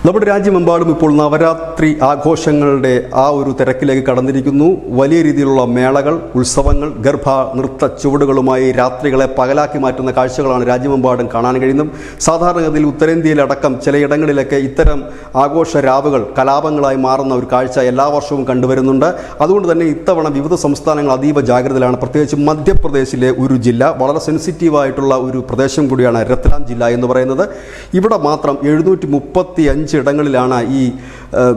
നമ്മുടെ രാജ്യമെമ്പാടും ഇപ്പോൾ നവരാത്രി ആഘോഷങ്ങളുടെ ആ ഒരു തിരക്കിലേക്ക് കടന്നിരിക്കുന്നു. വലിയ രീതിയിലുള്ള മേളകൾ, ഉത്സവങ്ങൾ, ഗർഭ നൃത്ത ചുവടുകളുമായി രാത്രികളെ പകലാക്കി മാറ്റുന്ന കാഴ്ചകളാണ് രാജ്യമെമ്പാടും കാണാൻ കഴിയുന്നത്. സാധാരണഗതിയിൽ ഉത്തരേന്ത്യയിലടക്കം ചിലയിടങ്ങളിലൊക്കെ ഇത്തരം ആഘോഷ രാവുകൾ കലാപങ്ങളായി മാറുന്ന ഒരു കാഴ്ച എല്ലാ വർഷവും കണ്ടുവരുന്നുണ്ട്. അതുകൊണ്ട് തന്നെ ഇത്തവണ വിവിധ സംസ്ഥാനങ്ങൾ അതീവ ജാഗ്രതയിലാണ്. പ്രത്യേകിച്ച് മധ്യപ്രദേശിലെ ഒരു ജില്ല, വളരെ സെൻസിറ്റീവായിട്ടുള്ള ഒരു പ്രദേശം കൂടിയാണ് രത്ലാം ജില്ല എന്ന് പറയുന്നത്. ഇവിടെ മാത്രം 735 ഇടങ്ങളിലാണ് ഈ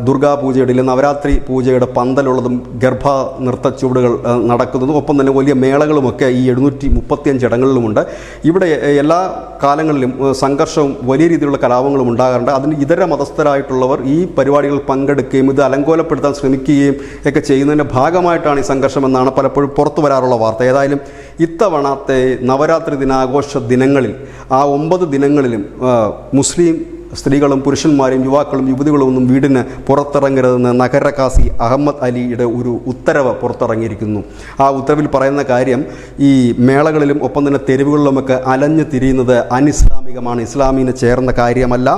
ദുർഗാപൂജയുടെ അല്ലെങ്കിൽ നവരാത്രി പൂജയുടെ പന്തലുള്ളതും ഗർഭ നൃത്ത ചുവടുകൾ നടക്കുന്നതും ഒപ്പം തന്നെ വലിയ മേളകളുമൊക്കെ ഈ 735 ഇടങ്ങളിലുമുണ്ട്. ഇവിടെ എല്ലാ കാലങ്ങളിലും സംഘർഷവും വലിയ രീതിയിലുള്ള കലാപങ്ങളും ഉണ്ടാകാറുണ്ട്. അതിന് ഇതര മതസ്ഥരായിട്ടുള്ളവർ ഈ പരിപാടികളിൽ പങ്കെടുക്കുകയും ഇത് അലങ്കോലപ്പെടുത്താൻ ശ്രമിക്കുകയും ഒക്കെ ചെയ്യുന്നതിൻ്റെ ഭാഗമായിട്ടാണ് ഈ സംഘർഷം എന്നാണ് പലപ്പോഴും പുറത്തു വരാറുള്ള വാർത്ത. ഏതായാലും ഇത്തവണത്തെ നവരാത്രി ദിനാഘോഷ ദിനങ്ങളിൽ ആ 9 ദിനങ്ങളിലും മുസ്ലിം സ്ത്രീകളും പുരുഷന്മാരും യുവാക്കളും യുവതികളും ഒന്നും വീടിന് പുറത്തിറങ്ങരുതെന്ന് നഗര കാസി അഹമ്മദ് അലിയുടെ ഒരു ഉത്തരവ് പുറത്തിറങ്ങിയിരിക്കുന്നു. ആ ഉത്തരവിൽ പറയുന്ന കാര്യം, ഈ മേളകളിലും ഒപ്പം തന്നെ തെരുവുകളിലുമൊക്കെ അലഞ്ഞു തിരിയുന്നത് അനിസ്ലാമികമാണ്, ഇസ്ലാമിന് ചേർന്ന കാര്യമല്ല.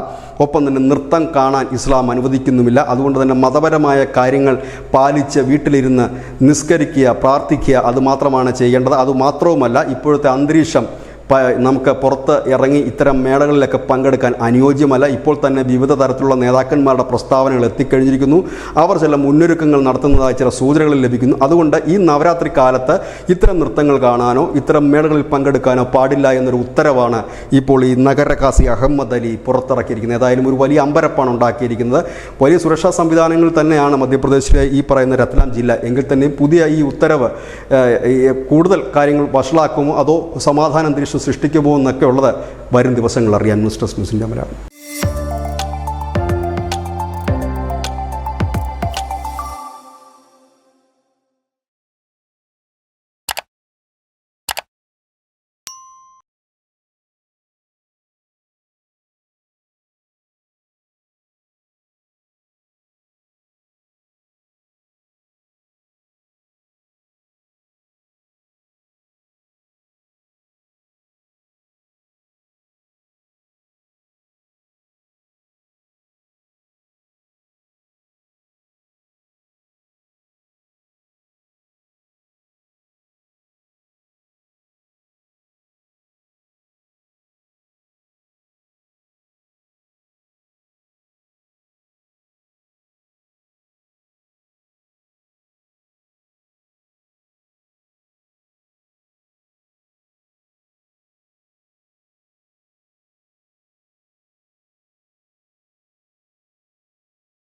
ഒപ്പം തന്നെ നൃത്തം കാണാൻ ഇസ്ലാം അനുവദിക്കുന്നുമില്ല. അതുകൊണ്ട് തന്നെ മതപരമായ കാര്യങ്ങൾ പാലിച്ച് വീട്ടിലിരുന്ന് നിസ്കരിക്കുക, പ്രാർത്ഥിക്കുക, അതുമാത്രമാണ് ചെയ്യേണ്ടത്. അതുമാത്രവുമല്ല, ഇപ്പോഴത്തെ അന്തരീക്ഷം നമുക്ക് പുറത്ത് ഇറങ്ങി ഇത്തരം മേളകളിലൊക്കെ പങ്കെടുക്കാൻ അനുയോജ്യമല്ല. ഇപ്പോൾ തന്നെ വിവിധ തരത്തിലുള്ള നേതാക്കന്മാരുടെ പ്രസ്താവനകൾ എത്തിക്കഴിഞ്ഞിരിക്കുന്നു. അവർ ചില മുന്നൊരുക്കങ്ങൾ നടത്തുന്നതായി ചില സൂചനകൾ ലഭിക്കുന്നു. അതുകൊണ്ട് ഈ നവരാത്രി കാലത്ത് ഇത്തരം നൃത്തങ്ങൾ കാണാനോ ഇത്തരം മേളകളിൽ പങ്കെടുക്കാനോ പാടില്ല എന്നൊരു ഉത്തരവാണ് ഇപ്പോൾ ഈ നഗര കാസി അഹമ്മദ് അലി പുറത്തിറക്കിയിരിക്കുന്നത്. ഏതായാലും ഒരു വലിയ അമ്പരപ്പാണ് ഉണ്ടാക്കിയിരിക്കുന്നത്. വലിയ സുരക്ഷാ സംവിധാനങ്ങൾ തന്നെയാണ് മധ്യപ്രദേശിലെ ഈ പറയുന്ന രത്ലാം ജില്ല. എങ്കിൽ തന്നെയും പുതിയ ഈ ഉത്തരവ് കൂടുതൽ കാര്യങ്ങൾ വഷളാക്കുമോ അതോ സമാധാന അന്തരീക്ഷം സൃഷ്ടിക്കുമോ എന്നൊക്കെ ഉള്ളത് വരും ദിവസങ്ങൾ അറിയാൻ. ന്യൂസ് ഡെസ്ക് ന്യൂസിൻ്റെ മലയാളം.